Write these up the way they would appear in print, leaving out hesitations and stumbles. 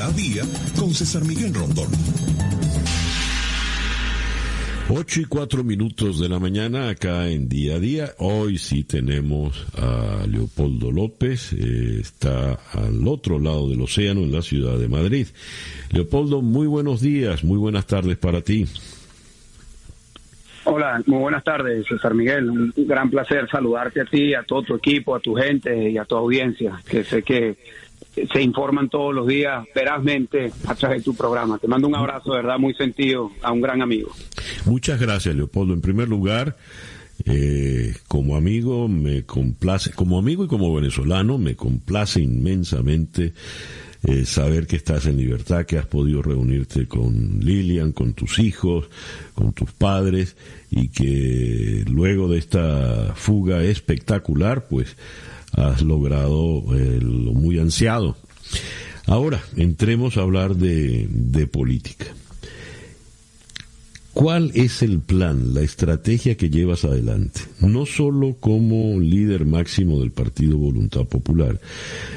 Día a Día con César Miguel Rondón. 8:04 de la mañana acá en Día a Día. Hoy sí tenemos a Leopoldo López, está al otro lado del océano en la ciudad de Madrid. Leopoldo, muy buenos días, muy buenas tardes para ti. Hola, muy buenas tardes, César Miguel. Un gran placer saludarte a ti, a todo tu equipo, a tu gente y a tu audiencia, que sé que se informan todos los días verazmente a través de tu programa. Te mando un abrazo, de verdad, muy sentido a un gran amigo. Muchas gracias, Leopoldo. En primer lugar, como amigo me complace, como amigo y como venezolano, me complace inmensamente saber que estás en libertad, que has podido reunirte con Lilian, con tus hijos, con tus padres, y que luego de esta fuga espectacular, pues has logrado lo muy ansiado. Ahora, entremos a hablar de política. ¿Cuál es el plan, la estrategia que llevas adelante? No solo como líder máximo del Partido Voluntad Popular,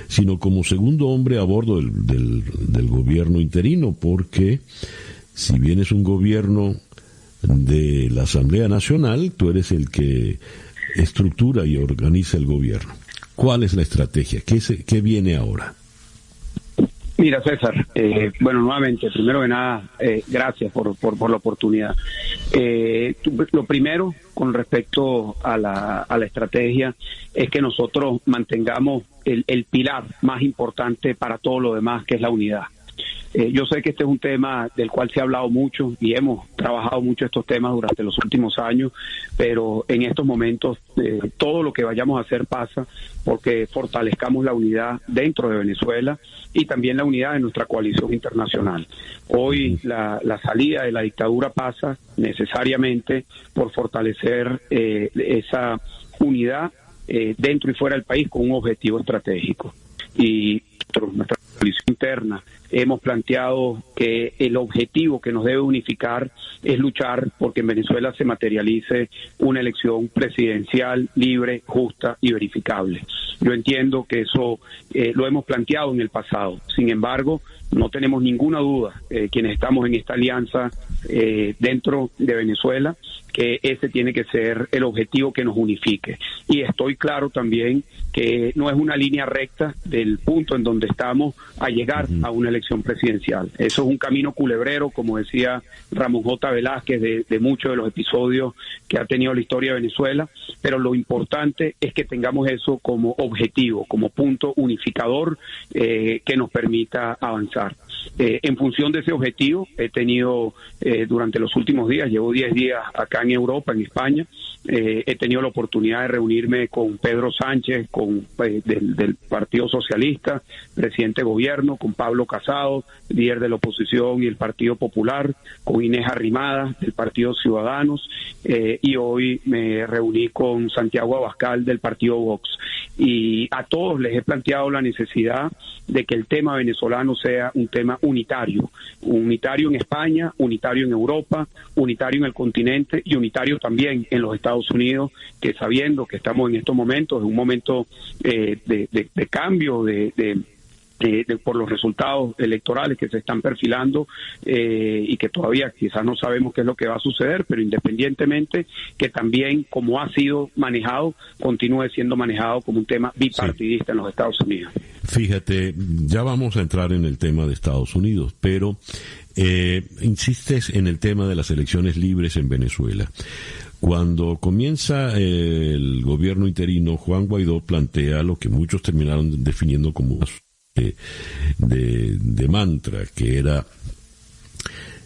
sino como segundo hombre a bordo del gobierno interino, porque si bien es un gobierno de la Asamblea Nacional, tú eres el que estructura y organiza el gobierno. ¿Cuál es la estrategia? ¿Qué viene ahora? Mira, César, bueno, nuevamente, primero que nada, gracias por la oportunidad. Lo primero, con respecto a la estrategia, es que nosotros mantengamos el pilar más importante para todo lo demás, que es la unidad. Yo sé que este es un tema del cual se ha hablado mucho y hemos trabajado mucho estos temas durante los últimos años, pero en estos momentos todo lo que vayamos a hacer pasa porque fortalezcamos la unidad dentro de Venezuela y también la unidad de nuestra coalición internacional. Hoy la salida de la dictadura pasa necesariamente por fortalecer esa unidad dentro y fuera del país con un objetivo estratégico. Y nuestra coalición interna hemos planteado que el objetivo que nos debe unificar es luchar porque en Venezuela se materialice una elección presidencial libre, justa y verificable. Yo entiendo que eso lo hemos planteado en el pasado. Sin embargo, no tenemos ninguna duda, quienes estamos en esta alianza dentro de Venezuela, que ese tiene que ser el objetivo que nos unifique. Y estoy claro también que no es una línea recta del punto en donde estamos a llegar a una elección presidencial. Eso es un camino culebrero, como decía Ramón J. Velázquez, de muchos de los episodios que ha tenido la historia de Venezuela, pero lo importante es que tengamos eso como objetivo, como punto unificador que nos permita avanzar. En función de ese objetivo, he tenido durante los últimos días, llevo 10 días acá en Europa, en España, he tenido la oportunidad de reunirme con Pedro Sánchez, del Partido Socialista, presidente de gobierno, con Pablo Casado, líder de la oposición y el Partido Popular, con Inés Arrimadas, del Partido Ciudadanos, y hoy me reuní con Santiago Abascal, del Partido Vox. Y a todos les he planteado la necesidad de que el tema venezolano sea un tema unitario en España, unitario en Europa, unitario en el continente y unitario también en los Estados Unidos, que sabiendo que estamos en estos momentos, en un momento de cambio, por los resultados electorales que se están perfilando y que todavía quizás no sabemos qué es lo que va a suceder, pero independientemente que también, como ha sido manejado, continúe siendo manejado como un tema bipartidista en los Estados Unidos. Fíjate, ya vamos a entrar en el tema de Estados Unidos, pero insistes en el tema de las elecciones libres en Venezuela. Cuando comienza el gobierno interino, Juan Guaidó plantea lo que muchos terminaron definiendo como de mantra, que era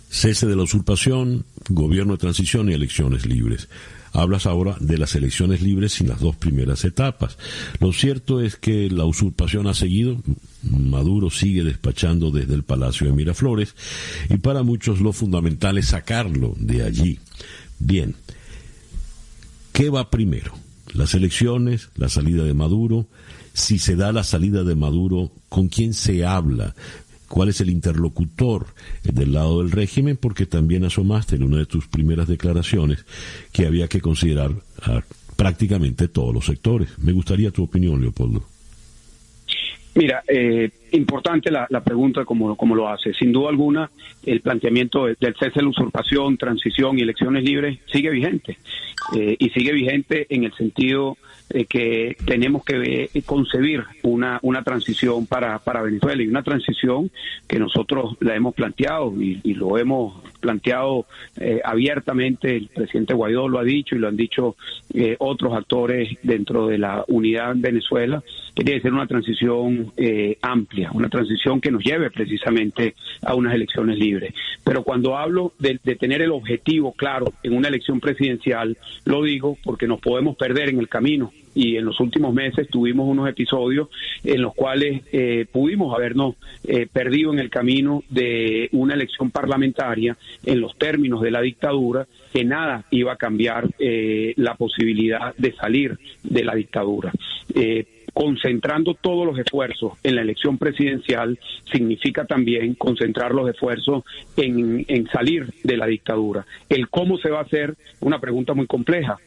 cese de la usurpación, gobierno de transición y elecciones libres. Hablas ahora de las elecciones libres sin las dos primeras etapas. Lo cierto es que la usurpación ha seguido, Maduro sigue despachando desde el Palacio de Miraflores, y para muchos lo fundamental es sacarlo de allí. Bien, ¿qué va primero? ¿Las elecciones, la salida de Maduro? Si se da la salida de Maduro, ¿con quién se habla? ¿Cuál es el interlocutor del lado del régimen? Porque también asomaste en una de tus primeras declaraciones que había que considerar a prácticamente todos los sectores. Me gustaría tu opinión, Leopoldo. Mira, Importante la pregunta como lo hace. Sin duda alguna, el planteamiento del cese de la usurpación, transición y elecciones libres sigue vigente. Y sigue vigente en el sentido de que tenemos que concebir una transición para Venezuela, y una transición que nosotros la hemos planteado y lo hemos planteado abiertamente. El presidente Guaidó lo ha dicho y lo han dicho otros actores dentro de la unidad en Venezuela, que tiene que ser una transición amplia, una transición que nos lleve precisamente a unas elecciones libres. Pero cuando hablo de tener el objetivo claro en una elección presidencial, lo digo porque nos podemos perder en el camino. Y en los últimos meses tuvimos unos episodios en los cuales pudimos habernos perdido en el camino de una elección parlamentaria en los términos de la dictadura, que nada iba a cambiar la posibilidad de salir de la dictadura. Concentrando todos los esfuerzos en la elección presidencial significa también concentrar los esfuerzos en salir de la dictadura. El cómo se va a hacer, una pregunta muy compleja,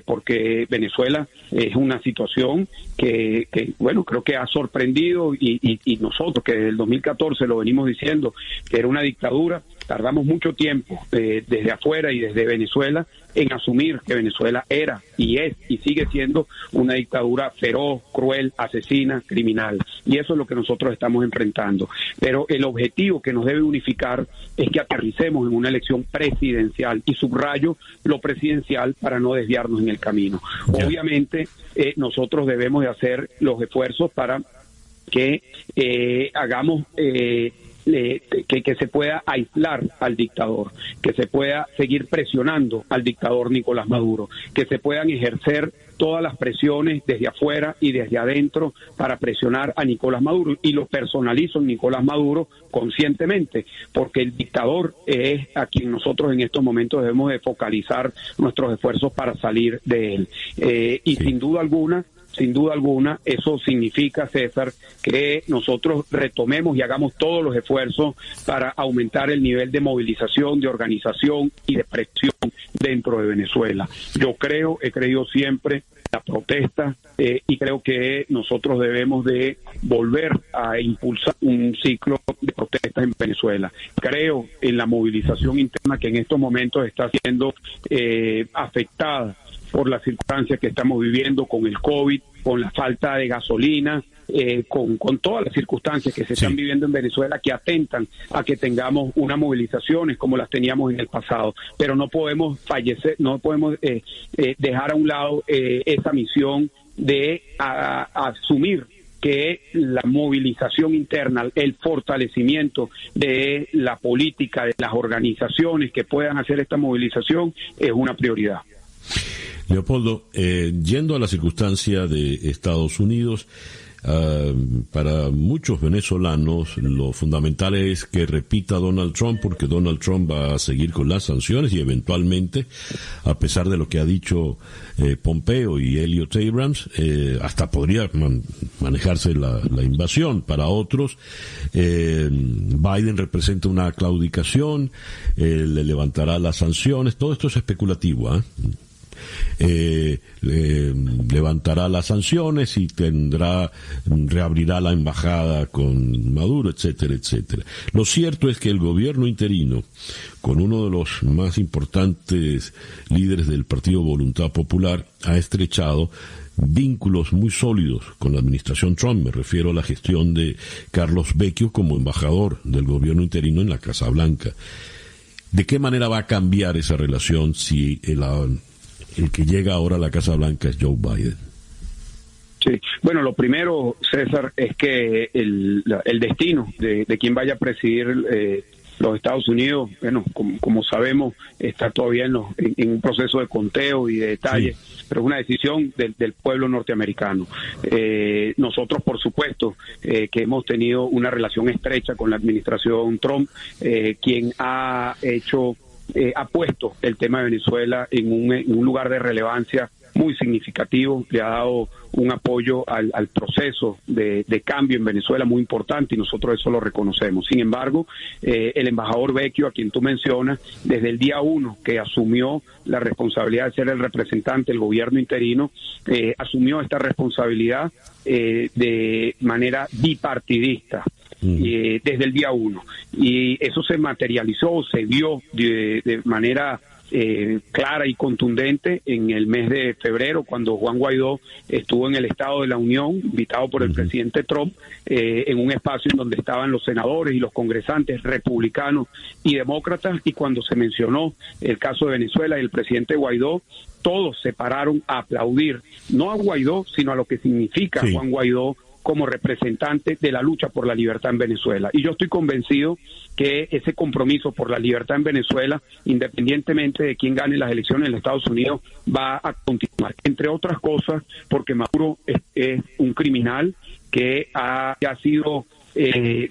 porque Venezuela es una situación que bueno, creo que ha sorprendido, y nosotros que desde el 2014 lo venimos diciendo, que era una dictadura. Tardamos mucho tiempo desde afuera y desde Venezuela en asumir que Venezuela era y es y sigue siendo una dictadura feroz, cruel, asesina, criminal. Y eso es lo que nosotros estamos enfrentando. Pero el objetivo que nos debe unificar es que aterricemos en una elección presidencial, y subrayo lo presidencial para no desviarnos en el camino. Yeah. Obviamente nosotros debemos de hacer los esfuerzos para que hagamos... que se pueda aislar al dictador, que se pueda seguir presionando al dictador Nicolás Maduro, que se puedan ejercer todas las presiones desde afuera y desde adentro para presionar a Nicolás Maduro, y lo personalizo en Nicolás Maduro conscientemente, porque el dictador es a quien nosotros en estos momentos debemos de focalizar nuestros esfuerzos para salir de él. Y sin duda alguna, eso significa, César, que nosotros retomemos y hagamos todos los esfuerzos para aumentar el nivel de movilización, de organización y de presión dentro de Venezuela. He creído siempre la protesta, y creo que nosotros debemos de volver a impulsar un ciclo de protestas en Venezuela. Creo en la movilización interna, que en estos momentos está siendo afectada por las circunstancias que estamos viviendo con el COVID, con la falta de gasolina, con todas las circunstancias que se están viviendo en Venezuela, que atentan a que tengamos unas movilizaciones como las teníamos en el pasado. Pero no podemos dejar a un lado esa misión de asumir que la movilización interna, el fortalecimiento de la política, de las organizaciones que puedan hacer esta movilización, es una prioridad. Leopoldo, yendo a la circunstancia de Estados Unidos, para muchos venezolanos lo fundamental es que repita Donald Trump, porque Donald Trump va a seguir con las sanciones y eventualmente, a pesar de lo que ha dicho Pompeo y Elliot Abrams, hasta podría manejarse la invasión. Para otros, Biden representa una claudicación, le levantará las sanciones. Todo esto es especulativo, levantará las sanciones y reabrirá la embajada con Maduro, etcétera, etcétera. Lo cierto es que el gobierno interino, con uno de los más importantes líderes del Partido Voluntad Popular, ha estrechado vínculos muy sólidos con la administración Trump. Me refiero a la gestión de Carlos Vecchio como embajador del gobierno interino en la Casa Blanca. ¿De qué manera va a cambiar esa relación si el que llega ahora a la Casa Blanca es Joe Biden? Sí, bueno, lo primero, César, es que el destino de quien vaya a presidir los Estados Unidos, bueno, como sabemos, está todavía en un proceso de conteo y de detalle, pero es una decisión del pueblo norteamericano. Nosotros, por supuesto, que hemos tenido una relación estrecha con la administración Trump, quien ha puesto el tema de Venezuela en un lugar de relevancia muy significativo, le ha dado un apoyo al proceso de cambio en Venezuela muy importante y nosotros eso lo reconocemos. Sin embargo, el embajador Vecchio, a quien tú mencionas, desde el día 1 que asumió la responsabilidad de ser el representante del gobierno interino, asumió esta responsabilidad de manera bipartidista. Desde el día 1. Y eso se materializó, se vio de manera clara y contundente en el mes de febrero, cuando Juan Guaidó estuvo en el Estado de la Unión, invitado por el presidente Trump, en un espacio en donde estaban los senadores y los congresantes republicanos y demócratas, y cuando se mencionó el caso de Venezuela y el presidente Guaidó, todos se pararon a aplaudir, no a Guaidó, sino a lo que significa Juan Guaidó como representante de la lucha por la libertad en Venezuela. Y yo estoy convencido que ese compromiso por la libertad en Venezuela, independientemente de quién gane las elecciones en los Estados Unidos, va a continuar. Entre otras cosas, porque Maduro es un criminal que ha sido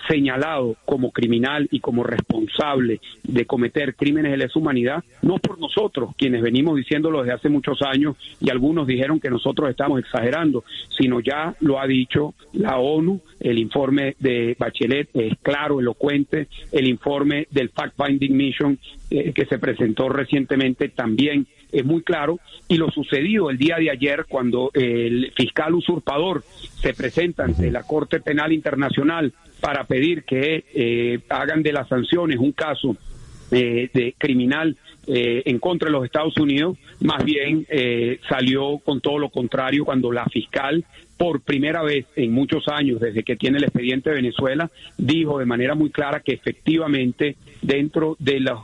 señalado como criminal y como responsable de cometer crímenes de lesa humanidad, no por nosotros, quienes venimos diciéndolo desde hace muchos años, y algunos dijeron que nosotros estamos exagerando, sino ya lo ha dicho la ONU, el informe de Bachelet es claro, elocuente, el informe del Fact Finding Mission que se presentó recientemente también es muy claro, y lo sucedido el día de ayer cuando el fiscal usurpador se presenta ante la Corte Penal Internacional para pedir que hagan de las sanciones un caso de criminal en contra de los Estados Unidos, más bien salió con todo lo contrario cuando la fiscal, por primera vez en muchos años, desde que tiene el expediente de Venezuela, dijo de manera muy clara que efectivamente dentro de los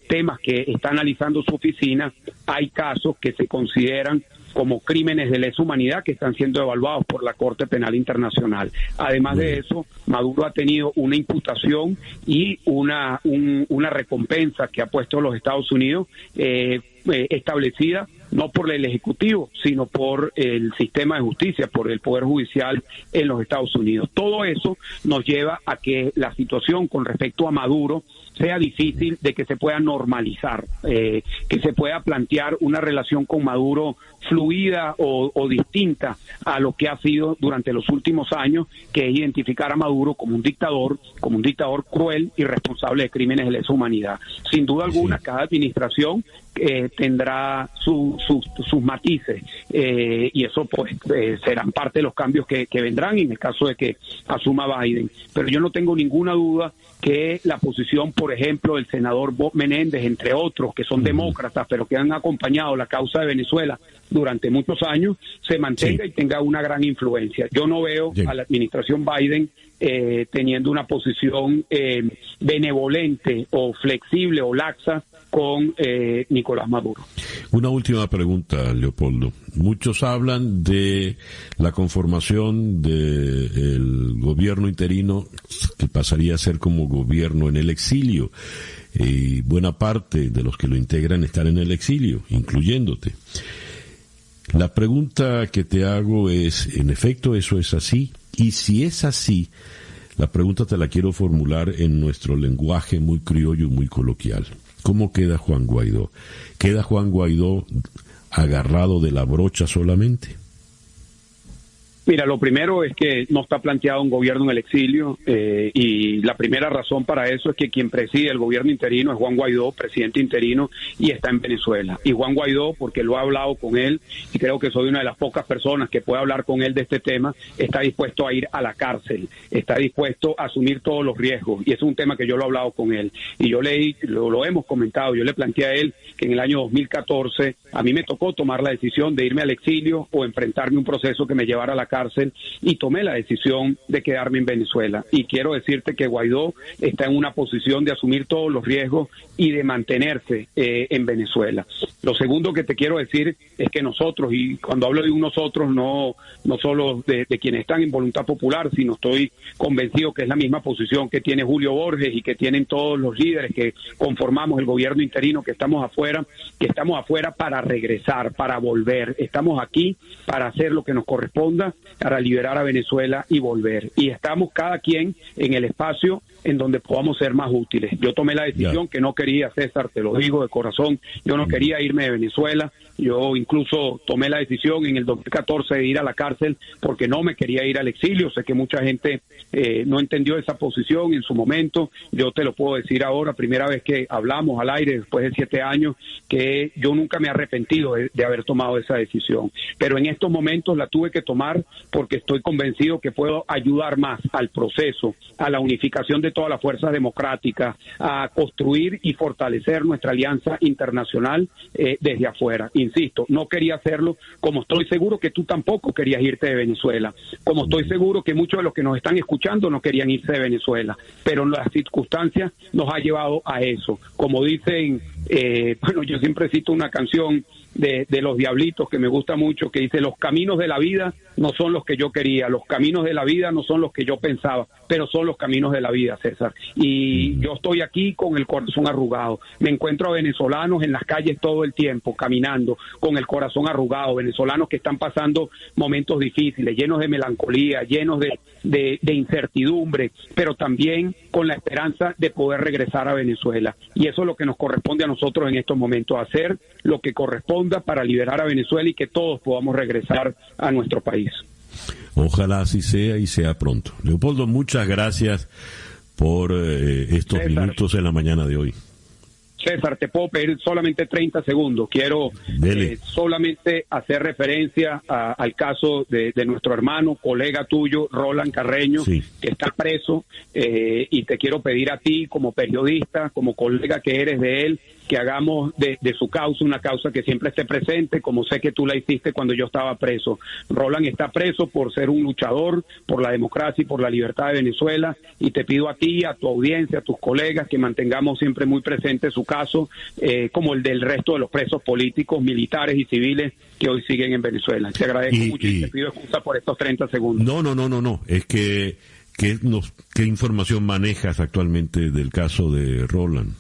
temas que está analizando su oficina hay casos que se consideran como crímenes de lesa humanidad que están siendo evaluados por la Corte Penal Internacional. Además de eso, Maduro ha tenido una imputación y una recompensa que ha puesto los Estados Unidos establecida no por el Ejecutivo, sino por el sistema de justicia, por el Poder Judicial en los Estados Unidos. Todo eso nos lleva a que la situación con respecto a Maduro sea difícil de que se pueda normalizar, que se pueda plantear una relación con Maduro fluida o distinta a lo que ha sido durante los últimos años, que es identificar a Maduro como un dictador cruel y responsable de crímenes de lesa humanidad. Sin duda alguna, cada administración tendrá sus matices y eso pues serán parte de los cambios que vendrán en el caso de que asuma Biden. Pero yo no tengo ninguna duda que la posición, por ejemplo, del senador Bob Menéndez, entre otros, que son demócratas, pero que han acompañado la causa de Venezuela durante muchos años, se mantenga y tenga una gran influencia. Yo no veo a la administración Biden teniendo una posición benevolente o flexible o laxa con Nicolás Maduro. Una última pregunta, Leopoldo. Muchos hablan de la conformación del gobierno interino, que pasaría a ser como gobierno en el exilio, y buena parte de los que lo integran están en el exilio, incluyéndote. La pregunta que te hago es, ¿en efecto eso es así? Y si es así, la pregunta te la quiero formular en nuestro lenguaje muy criollo y muy coloquial. ¿Cómo queda Juan Guaidó? ¿Queda Juan Guaidó agarrado de la brocha solamente? Mira, lo primero es que no está planteado un gobierno en el exilio y la primera razón para eso es que quien preside el gobierno interino es Juan Guaidó, presidente interino, y está en Venezuela. Y Juan Guaidó, porque lo he hablado con él y creo que soy una de las pocas personas que puede hablar con él de este tema, está dispuesto a ir a la cárcel, está dispuesto a asumir todos los riesgos y es un tema que yo lo he hablado con él. Y yo lo hemos comentado, yo le planteé a él que en el año 2014 a mí me tocó tomar la decisión de irme al exilio o enfrentarme a un proceso que me llevara a la cárcel y tomé la decisión de quedarme en Venezuela. Y quiero decirte que Guaidó está en una posición de asumir todos los riesgos y de mantenerse en Venezuela. Lo segundo que te quiero decir es que nosotros, y cuando hablo de un nosotros, no solo de quienes están en Voluntad Popular, sino estoy convencido que es la misma posición que tiene Julio Borges y que tienen todos los líderes que conformamos el gobierno interino, que estamos afuera para regresar, para volver. Estamos aquí para hacer lo que nos corresponda para liberar a Venezuela y volver. Y estamos cada quien en el espacio en donde podamos ser más útiles. Yo tomé la decisión que no quería, César, te lo digo de corazón, yo no quería irme de Venezuela. Yo incluso tomé la decisión en el 2014 de ir a la cárcel porque no me quería ir al exilio. Sé que mucha gente no entendió esa posición en su momento. Yo te lo puedo decir ahora, primera vez que hablamos al aire después de 7 años, que yo nunca me he arrepentido de haber tomado esa decisión. Pero en estos momentos la tuve que tomar porque estoy convencido que puedo ayudar más al proceso, a la unificación de todas las fuerzas democráticas, a construir y fortalecer nuestra alianza internacional desde afuera. Insisto, no quería hacerlo, como estoy seguro que tú tampoco querías irte de Venezuela, como estoy seguro que muchos de los que nos están escuchando no querían irse de Venezuela, pero las circunstancias nos ha llevado a eso. Como dicen, bueno, yo siempre cito una canción de Los Diablitos que me gusta mucho, que dice: los caminos de la vida no son los que yo quería, los caminos de la vida no son los que yo pensaba, pero son los caminos de la vida, César. Y yo estoy aquí con el corazón arrugado. Me encuentro a venezolanos en las calles todo el tiempo, caminando, con el corazón arrugado, venezolanos que están pasando momentos difíciles, llenos de melancolía, llenos de incertidumbre, pero también con la esperanza de poder regresar a Venezuela. Y eso es lo que nos corresponde a nosotros en estos momentos, hacer lo que corresponda para liberar a Venezuela y que todos podamos regresar a nuestro país. Ojalá así sea y sea pronto. Leopoldo, muchas gracias por estos minutos en la mañana de hoy. César, te puedo pedir solamente 30 segundos. Quiero solamente hacer referencia al caso de nuestro hermano, colega tuyo, Roland Carreño, que está preso, y te quiero pedir a ti, como periodista, como colega que eres de él, que hagamos de su causa una causa que siempre esté presente, como sé que tú la hiciste cuando yo estaba preso. Roland está preso por ser un luchador por la democracia y por la libertad de Venezuela, y te pido a ti, a tu audiencia, a tus colegas, que mantengamos siempre muy presente su caso, como el del resto de los presos políticos, militares y civiles que hoy siguen en Venezuela. Te agradezco mucho y te pido excusa por estos 30 segundos. No. Es que ¿qué información manejas actualmente del caso de Roland?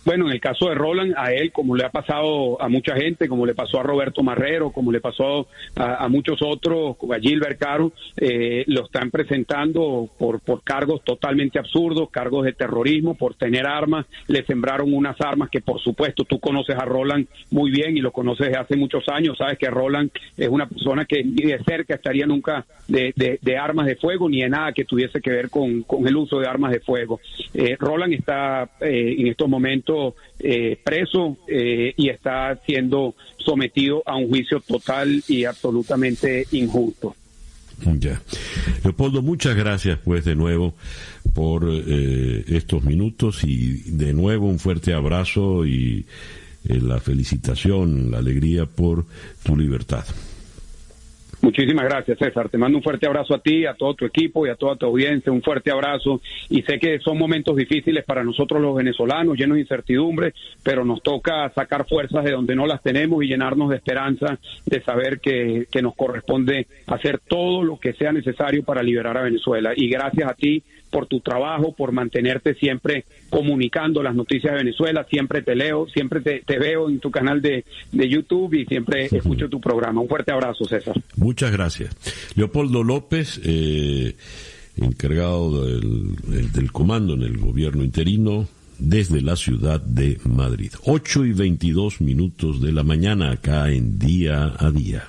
Bueno, en el caso de Roland, a él, como le ha pasado a mucha gente, como le pasó a Roberto Marrero, como le pasó a muchos otros, como a Gilbert Caro, lo están presentando por cargos totalmente absurdos, cargos de terrorismo, por tener armas. Le sembraron unas armas que, por supuesto, tú conoces a Roland muy bien y lo conoces desde hace muchos años. Sabes que Roland es una persona que ni de cerca estaría nunca de armas de fuego, ni de nada que tuviese que ver con el uso de armas de fuego. Roland está en estos momentos preso y está siendo sometido a un juicio total y absolutamente injusto. Ya. Leopoldo, muchas gracias pues de nuevo por estos minutos, y de nuevo un fuerte abrazo y la felicitación, la alegría por tu libertad. Muchísimas gracias, César. Te mando un fuerte abrazo a ti, a todo tu equipo y a toda tu audiencia. Un fuerte abrazo. Y sé que son momentos difíciles para nosotros los venezolanos, llenos de incertidumbre, pero nos toca sacar fuerzas de donde no las tenemos y llenarnos de esperanza, de saber que nos corresponde hacer todo lo que sea necesario para liberar a Venezuela. Y gracias a ti por tu trabajo, por mantenerte siempre comunicando las noticias de Venezuela. Siempre te leo, siempre te veo en tu canal de YouTube y siempre escucho tu programa. Un fuerte abrazo, César. Muchas gracias. Leopoldo López, encargado del comando en el gobierno interino desde la ciudad de Madrid. 8:22 de la mañana acá en Día a Día.